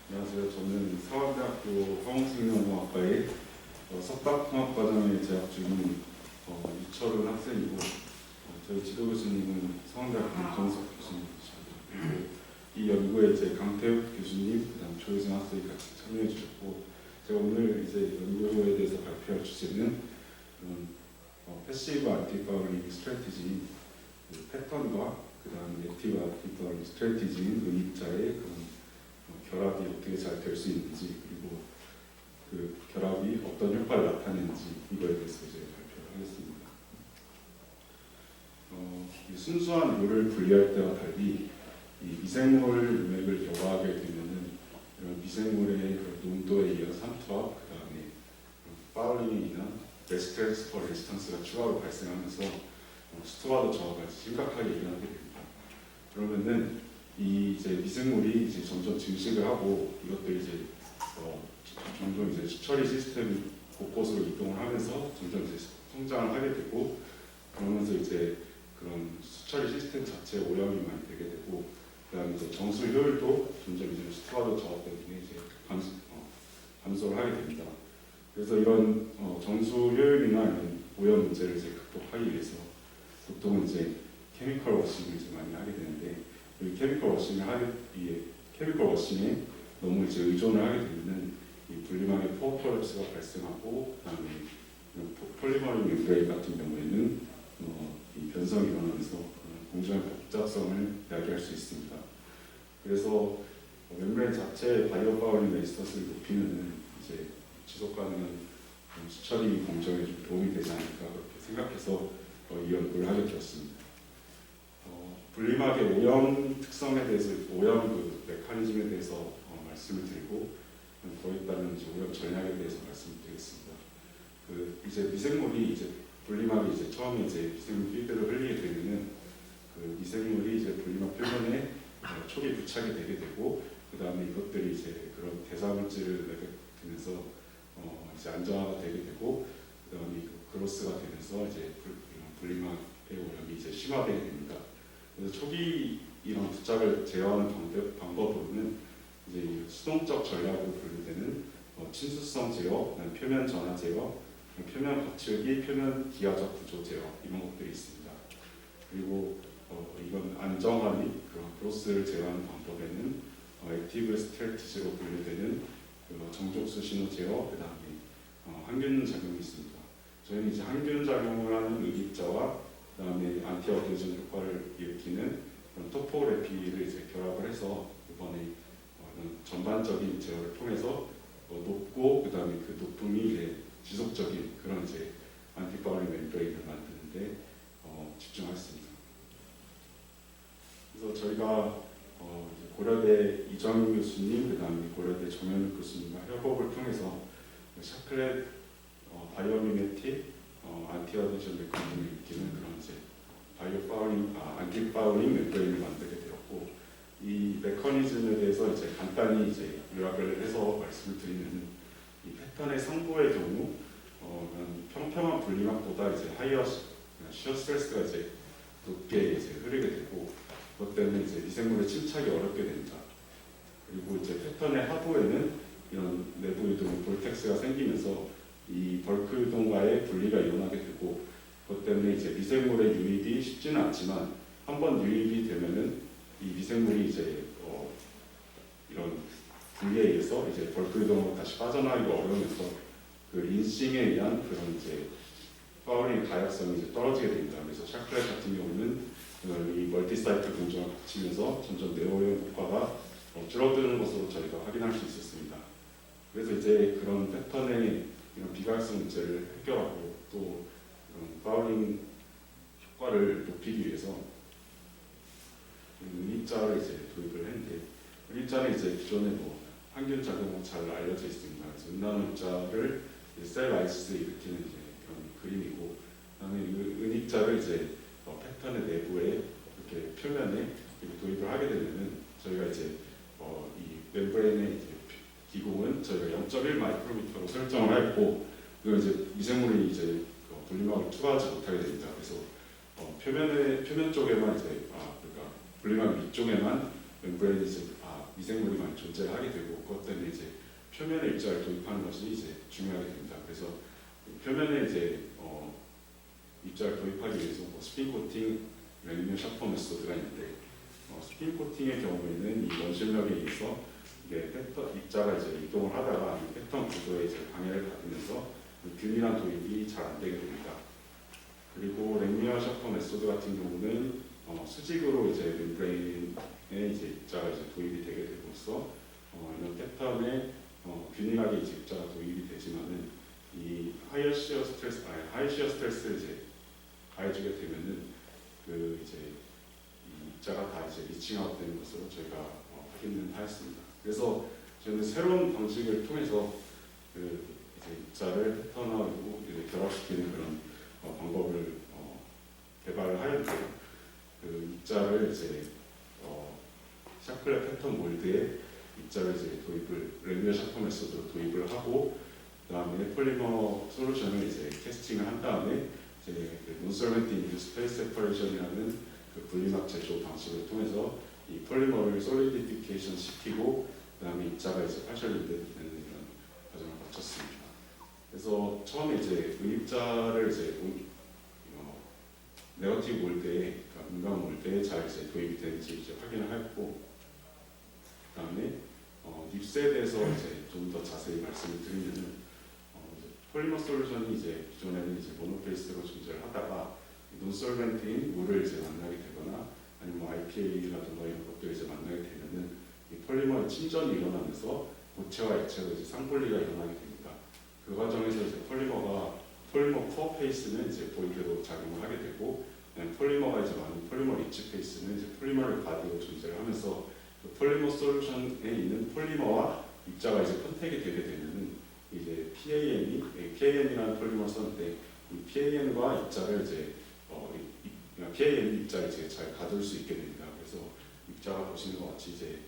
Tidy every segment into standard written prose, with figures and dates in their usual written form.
안녕하세요. 저는 서울대학교 화공생명공학과의 석박통합과정에 재학 중인 유철은 학생이고, 저희 지도 교수님은 서울대학교 이정석 교수님이십니다. 그리고 이 연구에 이제 강태욱 교수님, 그다음 조혜진 학생이 같이 참여해 주셨고, 제가 오늘 이제 연구에 대해서 발표할 주제는 패시브 안티파울링 스트래티지 패턴과 그다음 액티브 안티파울링 스트래티지인 의입자의 그런 결합이 어떻게 잘 될 수 있는지, 그리고 그 결합이 어떤 효과를 나타내는지 이거에 대해서 이제 발표를 하겠습니다. 이 순수한 료를 분리할 때와 달리 이 미생물 용액을 결합하게 되면은 이런 미생물의 그 농도에 의한 산투압, 그 다음에 파울링에 의한 레스트렉스퍼 레지스턴스가 추가로 발생하면서 스투와드 저하가 심각하게 일어나게 됩니다. 그러면은 이 이제 미생물이 이제 점점 증식을 하고 이것들이 이제 점점 이제 수처리 시스템 곳곳으로 이동을 하면서 점점 이제 성장을 하게 되고, 그러면서 이제 그런 수처리 시스템 자체 오염이 많이 되게 되고, 그다음에 이제 정수 효율도 점점 이제 스투와드 저하 때문에 이제 감소를 하게 됩니다. 그래서 이런 정수 효율이나 이런 오염 문제를 이제 극복하기 위해서 보통 이제 케미컬 워싱을 이제 많이 하게 되는데, 이 케미컬 워싱에 너무 이제 의존을 하게 되면은 이 분리막의 포어 콜랩스가 발생하고, 그다음에 폴리머링 멤브레인 같은 경우에는 이 변성이 일어나면서 공정의 복잡성을 야기할 수 있습니다. 그래서 멤브레인 자체의 바이오 파울링 레지스턴스를 높이면은 이제 지속 가능한 수처리 공정에 좀 도움이 되지 않을까 그렇게 생각해서 이 연구를 하게 되었습니다. 분리막의 오염 특성에 대해서, 오염 그 메커니즘에 대해서 말씀을 드리고, 거기에 따른 이제 오염 전략에 대해서 말씀을 드리겠습니다. 그 이제 미생물이 이제 분리막이 이제 처음에 이제 미생물 필드를 흘리게 되면은 그 미생물이 이제 분리막 표면에 촉이 부착이 되게 되고, 그 다음에 이것들이 이제 그런 대사물질을 내뱉으면서 이제 안정화가 되게 되고, 그 다음에 그로스가 되면서 이제 분리막의 오염이 이제 심화되게 됩니다. 그래서 초기 이런 부착을 제어하는 방법으로는 이제 수동적 전략으로 분류되는 친수성 제어, 표면 전화 제어, 표면 거칠기, 표면 기하적 구조 제어, 이런 것들이 있습니다. 그리고 이건 안정화 및 그런 크로스를 제어하는 방법에는 액티브 스트래티지로 분류되는 정족수 신호 제어, 그 다음에 항균 작용이 있습니다. 저희는 이제 항균 작용을 하는 의입자와 그 다음에 안티어드전 효과를 일으키는 그런 토포그래피를 이제 결합을 해서 이번에 전반적인 제어를 통해서 높고, 그 다음에 그 높음이 이제 지속적인 그런 이제 안티파울링 멤브레인을 만드는데 집중하겠습니다. 그래서 저희가 고려대 이정인 교수님, 그 다음에 고려대 정현욱 교수님과 협업을 통해서 샤클렛 바이오미메틱 안티어드전 메커니즘을 일으키는 그런 이제 안티파울링 멤브레인을 만들게 되었고, 이 메커니즘에 대해서 이제 간단히 이제 요약을 해서 말씀을 드리면, 이 패턴의 상부의 경우 평평한 분리막보다 이제 하이어 시어 스트레스가 이제 높게 이제 흐르게 되고, 그것 때문에 이제 미생물의 침착이 어렵게 됩니다. 그리고 이제 패턴의 하부에는 이런 내부 유동 볼텍스가 생기면서 이 벌크 유동과의 분리가 일어나게 되고, 그것 때문에 이제 미생물의 유입이 쉽지는 않지만 한번 유입이 되면은 이 미생물이 이제 이런 분리에 의해서 이제 벌크 유동으로 다시 빠져나가기가 어려우면서 그 인싱에 의한 그런 이제 파울링 가역성이 이제 떨어지게 됩니다. 그래서 샤클렛 같은 경우는 이 멀티사이클 공정을 거치면서 점점 내오염 효과가 줄어드는 것으로 저희가 확인할 수 있었습니다. 그래서 이제 그런 패턴의 이런 비가역성 문제를 해결하고, 또 이런 파울링 효과를 높이기 위해서 의입자를 이제 도입을 했는데, 의입자는 이제 기존에 항균 작용으로 잘 알려져 있습니다. 그래서 은나노 입자를 셀 라이시스 일으키는 이제 그런 그림이고, 그다음에 은입자를 이제 패턴의 내부에 이렇게 표면에 이렇게 도입을 하게 되면은 저희가 이제 이 멤브레인의 이제 기공은 저희가 0.1 마이크로미터로 설정을 했고, 이걸 이제 미생물이 이제 분리막을 투과하지 못하게 됩니다. 그래서 표면 쪽에만 이제 그러니까 분리막 위쪽에만 멤브레인이 이제 미생물이 많이 존재하게 되고 그것 때문에 이제 표면에 입자를 도입하는 것이 이제 중요하게 됩니다. 그래서 표면에 이제 입자를 도입하기 위해서 스핀 코팅, 레미넌 샤퍼 메소드가 있는데 스핀 코팅의 경우에는 이 원심력에 의해서 이게 입자가 이제 이동을 하다가 이 패턴 구조에 이제 방해를 받으면서 균일한 도입이 잘 안 되게 됩니다. 그리고 레미넌 샤퍼 메소드 같은 경우는 수직으로 이제 멤브레인에 이제 입자가 이제 도입이 되게 됨으로써 이런 패턴에 균일하게 이제 입자가 도입이 되지만은 이 하이 시어 스트레스를 이제 가해주게 되면은 그 이제 이 입자가 다 이제 리칭아웃 되는 것으로 저희가 확인을 하였습니다. 그래서 저는 새로운 방식을 통해서 그 이제 입자를 패턴화하고 이제 결합시키는 그런 방법을 개발을 하였는데요. 그 입자를 이제 샤클레 패턴 몰드에 입자를 이제 레미넌 샤퍼 메소드로 도입을 하고 그다음에 폴리머 솔루션을 이제 캐스팅을 한 다음에 이제 논솔벤트 인듀스 페이스 세퍼레이션이라는 그 분리막 제조 방식을 통해서 이 폴리머를 솔리디피케이션 시키고 그다음에 입자가 이제 파셜 인베드 되는 이런 과정을 거쳤습니다. 그래서 처음에 이제 의입자를 이제 네거티브 몰드에, 그러니까 음각 몰드에 잘 이제 도입이 되는지 이제 확인을 했고, 그다음에 닙스에 대해서 이제 좀 더 자세히 말씀을 드리면은 이제 폴리머 솔루션이 이제 기존에는 이제 모노페이스로 존재를 하다가 논솔벤트인 물을 이제 만나게 되거나 아니면 뭐 IPA라든가 이런 것들 이제 만나게 되면은 이 폴리머의 침전이 일어나면서 고체와 액체로 이제 쌍분리가 일어나게 됩니다. 그 과정에서 이제 폴리머 코어 페이스는 이제 보이드로 작용을 하게 되고, 폴리머가 이제 많은 폴리머 리치 페이스는 이제 폴리머를 바디로 존재를 하면서 그 폴리머 솔루션에 있는 폴리머와 입자가 이제 컨택이 되게 되면은 이제 PAN이라는 폴리머를 썼는데 이 PAN과 입자를 이제 PAN 입자를 이제 잘 가둘 수 있게 됩니다. 그래서 입자가 보시는 것 같이 이제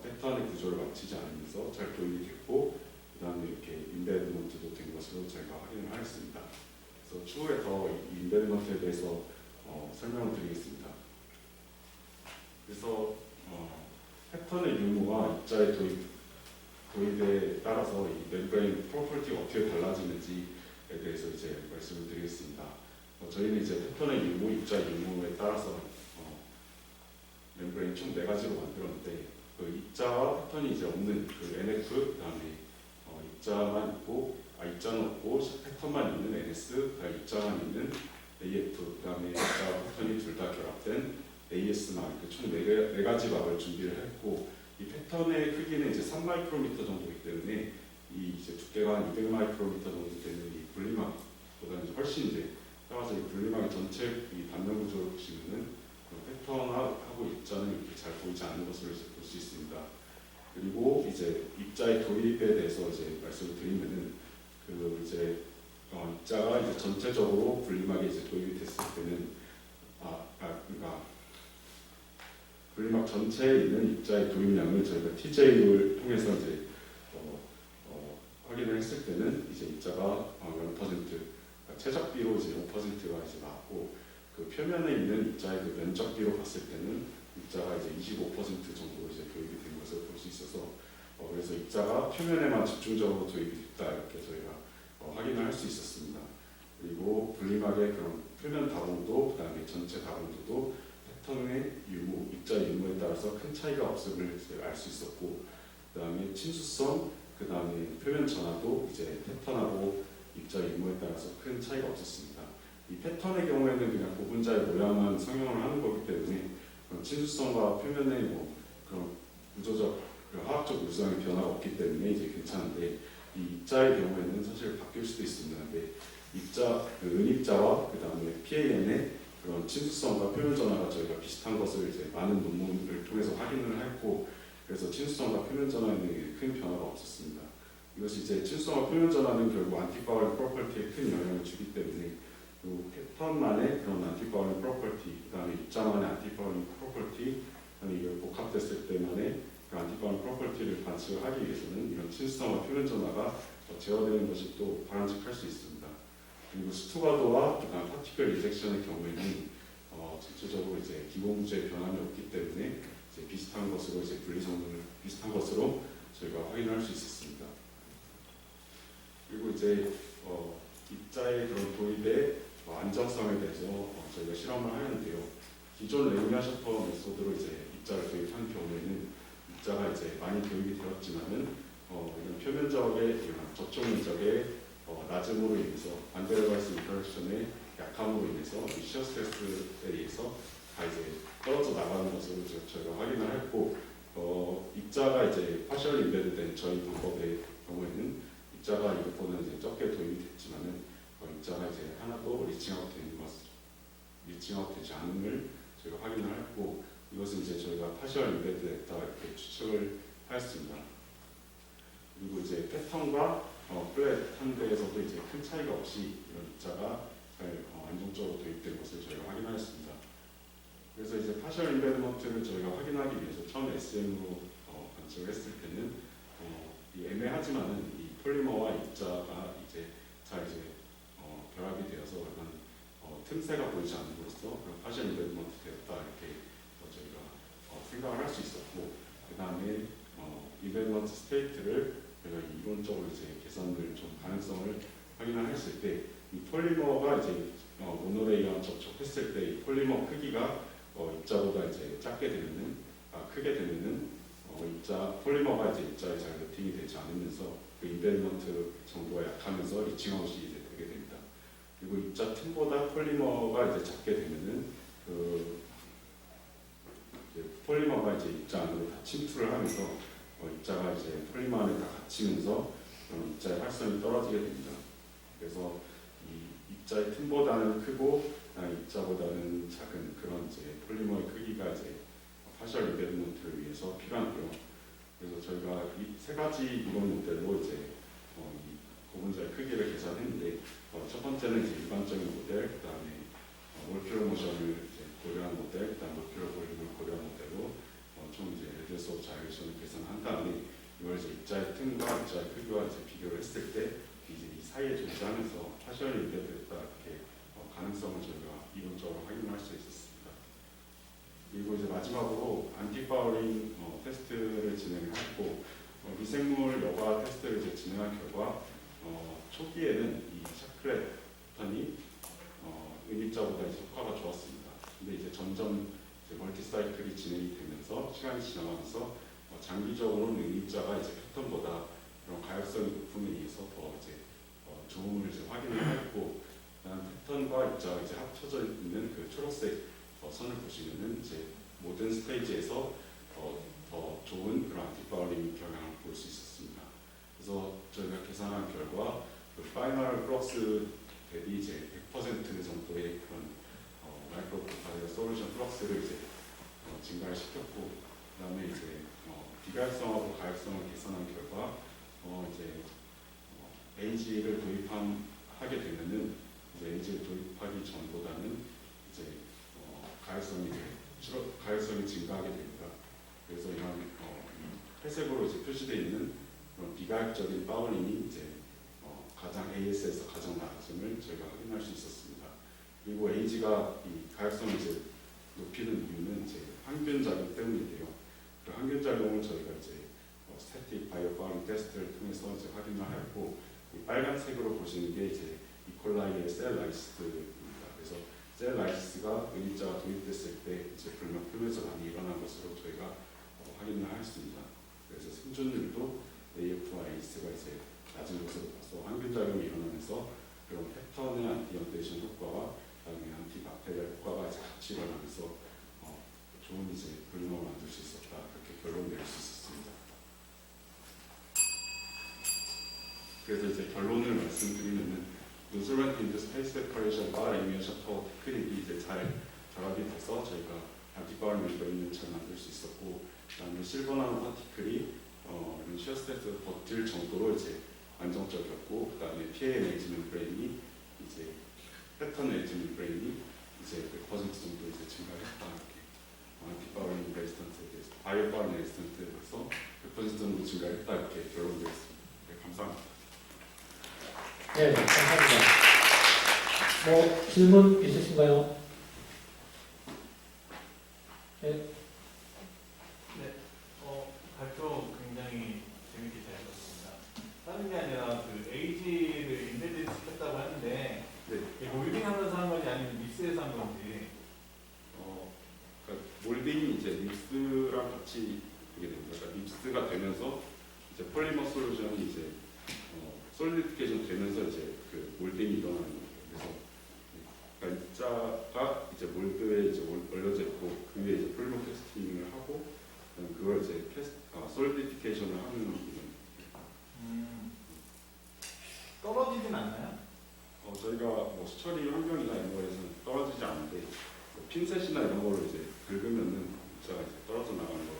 패턴의 구조를 맞추지 않으면서 잘 도입이 됐고, 그다음에 이렇게 인베드먼트도 된 것으로 저희가 확인을 하였습니다. 그래서 추후에 더 인베드먼트에 대해서 설명을 드리겠습니다. 그래서 패턴의 유무와 입자의 도입에 따라서 이 멤브레인 프로퍼티가 어떻게 달라지는지에 대해서 이제 말씀을 드리겠습니다. 저희는 이제 패턴의 유무, 입자 유무에 따라서 멤브레인 총 4가지로 만들었는데 그 입자와 패턴이 이제 없는 그 NF, 그다음에 입자는 없고 패턴만 있는 NS, 그다음에 입자만 있는 AF, 그다음에 입자와 패턴이 둘 다 결합된 AS막, 총 4가지 막을 준비를 했고, 이 패턴의 크기는 이제 3마이크로미터 정도이기 때문에 이 이제 두께가 한 200마이크로미터 정도 되는 이 분리막보다는 훨씬 이제 따라서 이 분리막의 전체 이 단면 구조를 보시면은 패턴하고 입자는 이렇게 잘 보이지 않는 것을 볼 수 있습니다. 그리고 이제 입자의 도입에 대해서 이제 말씀을 드리면은 그 이제 입자가 이제 전체적으로 분리막에 이제 도입이 됐을 때는 그러니까 분리막 전체에 있는 입자의 도입량을 저희가 TJ를 통해서 이제 확인을 했을 때는 이제 입자가 0%, 그러니까 최적비로 이제 0%가 이제 나왔고, 그 표면에 있는 입자의 그 면적비로 봤을 때는 입자가 이제 25% 정도로 이제 도입이 된 것을 볼 수 있어서 그래서 입자가 표면에만 집중적으로 도입이 됐다 이렇게 저희가 확인을 할 수 있었습니다. 그리고 분리막의 그런 표면 다공도, 그다음에 전체 다공도도 패턴의 유무, 입자 유무에 따라서 큰 차이가 없음을 알 수 있었고, 그다음에 친수성, 그다음에 표면 전하도 이제 패턴하고 입자 유무에 따라서 큰 차이가 없었습니다. 이 패턴의 경우에는 그냥 고분자의 모양만 성형을 하는 거기 때문에 친수성과 표면의 뭐 그런 구조적, 화학적 물성의 변화가 없기 때문에 이제 괜찮은데, 이 입자의 경우에는 사실 바뀔 수도 있습니다. 근데 은입자와 그다음에 PAN의 그런 친수성과 표면 전하가 저희가 비슷한 것을 이제 많은 논문을 통해서 확인을 했고, 그래서 친수성과 표면 전하에는 큰 변화가 없었습니다. 이것이 이제 친수성과 표면 전하는 결국 안티파울링 프로퍼티에 큰 영향을 주기 때문에 그 패턴만의 그런 안티파울링 프로퍼티, 그다음에 입자만의 안티파울링 프로퍼티, 그다음에 이걸 복합됐을 때만의 그 안티파울링 프로퍼티를 관측하기 위해서는 이런 친수성과 표면 전하가 제어되는 것이 또 바람직할 수 있습니다. 그리고 스투가드와 그다음 파티클 리젝션의 경우에는 전체적으로 이제 기본 구조의 변함이 없기 때문에 이제 비슷한 것으로 이제 분리 성능을 비슷한 것으로 저희가 확인할 수 있었습니다. 그리고 이제 입자의 그런 도입의 안정성에 대해서 저희가 실험을 하였는데요. 기존 레이니어 셔터 메소드로 이제 입자를 도입한 경우에는 입자가 이제 많이 도입이 되었지만은 이런 표면적의 이런 접촉 면적의 낮음으로 인해서 반데르발스 인터랙션의 약함으로 인해서 이 시어 스트레스에 의해서 다 이제 떨어져 나가는 것으로 저희가 확인을 했고 입자가 이제 파셜 인베드된 저희 방법의 경우에는 입자가 이것보다는 이제 적게 도입이 됐지만은 입자가 이제 하나도 리칭아웃 되지 않음을 저희가 확인을 했고 이것은 이제 저희가 파셜 인베드됐다 이렇게 추측을 하였습니다. 그리고 이제 패턴과 플랫한 데에서도 이제 큰 차이가 없이 이런 입자가 잘 안정적으로 도입된 것을 저희가 확인하였습니다. 그래서 이제 파셜 인베드먼트를 저희가 확인하기 위해서 처음 SM으로 관측을 했을 때는 이 애매하지만은 이 폴리머와 입자가 이제 잘 이제 결합이 되어서 약간 틈새가 보이지 않음으로써 그런 파셜 인베드먼트 되었다 이렇게 저희가 생각을 할 수 있었고 그 다음에 인베드먼트 스테이트를 저희가 이론적으로 이제 계산을 좀 가능성을 확인을 했을 때 이 폴리머가 이제 모노레이랑 접촉했을 때 이 폴리머 크기가 입자보다 이제 작게 되면은 크게 되면은 폴리머가 이제 입자에 잘 매팅이 되지 않으면서 그 인베드먼트 정도가 약하면서 리칭아웃이 이제 되게 됩니다. 그리고 입자 틈보다 폴리머가 이제 작게 되면은 폴리머가 이제 입자 안으로 다 침투를 하면서 입자가 이제 폴리머 안에 다 갇히면서 입자의 활성이 떨어지게 됩니다. 그래서 이 입자의 틈보다는 크고 입자보다는 작은 그런 이제 폴리머의 크기가 이제 파셜 인베드먼트를 위해서 필요하고요. 그래서 저희가 이 세 가지 이론 모델로 이제 이 고분자의 크기를 계산했는데 첫 번째는 이제 일반적인 모델, 그 다음에 몰큘러 모션을 이제 고려한 모델, 그 다음 몰큘러 볼륨을 고려한 모델로 총 이제 레디어스 오브 자이레이션을 계산한 다음에 이걸 이제 입자의 틈과 입자의 크기와 이제 비교를 했을 때 이제 이 사이에 존재하면서 파셜 인베드했다 이렇게 가능성을 저희가 이론적으로 확인할 수 있었습니다. 그리고 이제 마지막으로 안티파울링 테스트를 진행했고 미생물 여과 테스트를 이제 진행한 결과 초기에는 이 샤클렛 패턴이 은입자보다 이제 효과가 좋았습니다. 근데 이제 점점 이제 멀티 사이클이 진행이 되면서 시간이 지나가면서 장기적으로는 은입자가 이제 패턴보다 그런 가역성이 높음에 의해서 더 이제 좋음을 이제 확인을 했고 패턴과 입자가 이제 합쳐져 있는 그 초록색 선을 보시면은 이제 모든 스테이지에서 더 좋은 그런 안티파울링 경향을 볼 수 있었습니다. 그래서 저희가 계산한 결과 그 파이널 플럭스 대비 이제 100% 정도의 그런 마이크로 파이널 솔루션 플럭스를 이제 증가를 시켰고 그다음에 이제 비가역성하고 가역성을 계산한 결과 이제 AG를 도입하게 되면은 이제 AG를 도입하기 전보다는 이제 가역성이 증가하게 됩니다. 그래서 이런 회색으로 이제 표시되어 있는 그런 비가역적인 파울링이 이제 가장 AS에서 가장 낮음을 저희가 확인할 수 있었습니다. 그리고 AG가 이 가역성을 이제 높이는 이유는 이제 항균 작용 때문인데요. 그 항균 작용을 저희가 이제 스태틱 바이오 파울링 테스트를 통해서 이제 확인을 하였고 이 빨간색으로 보시는 게 이제 이콜라이의 셀 라이시스입니다. 그래서 셀 라이시스가 은입자가 도입됐을 때 이제 불명 표면에서 많이 일어난 것으로 저희가 확인을 하였습니다. 그래서 생존율도 AF와 AC가 이제 낮은 것으로 봐서 항균 작용이 일어나면서 그런 패턴의 안티언데이션 효과와 그다음에 안티박테리아 효과가 이제 같이 일어나면서 좋은 이제 볼륨을 만들 수 있었다 그렇게 결론 내릴 수 있었습니다. 그래서 이제 결론을 말씀드리면은 노즐 인드 스페이스 데코레이션과 레이니어 셔터 테크닉이 이제 잘 결합이 돼서 저희가 안티파울 멤브레인을 잘 만들 수 있었고 그다음에 실버 나노 파티클이 시어 스트레스 버틸 정도로 이제 안정적이었고 그다음에 PA 에이지 멤브레인이 이제 패턴 에이지 멤브레인이 이제 100% 정도 이제 증가했다 이렇게 안티파울링 레지스턴트에 대해서 바이오 파울링 레지스턴트에 대해서 100% 정도 증가했다 이렇게 결론되었습니다. 네, 감사합니다. 네, 감사합니다. 뭐 질문 있으신가요? 네. 립스랑 같이 이게 됩니다. 그러니까 립스가 되면서 이제 폴리머 솔루션이 이제 솔리디피케이션 되면서 이제 그 몰딩이 일어나는 거예요. 그래서 그러니까 입자가 이제 몰드에 이제 올려져 있고 그 위에 이제 폴리머 캐스팅을 하고 그걸 이제 솔리디피케이션을 하는 겁니다. 떨어지진 않나요? 저희가 뭐 수처리 환경이나 이런 거에서는 떨어지지 않는데 핀셋이나 이런 거를 이제 긁으면은 입자가 이제 떨어져 나가는 거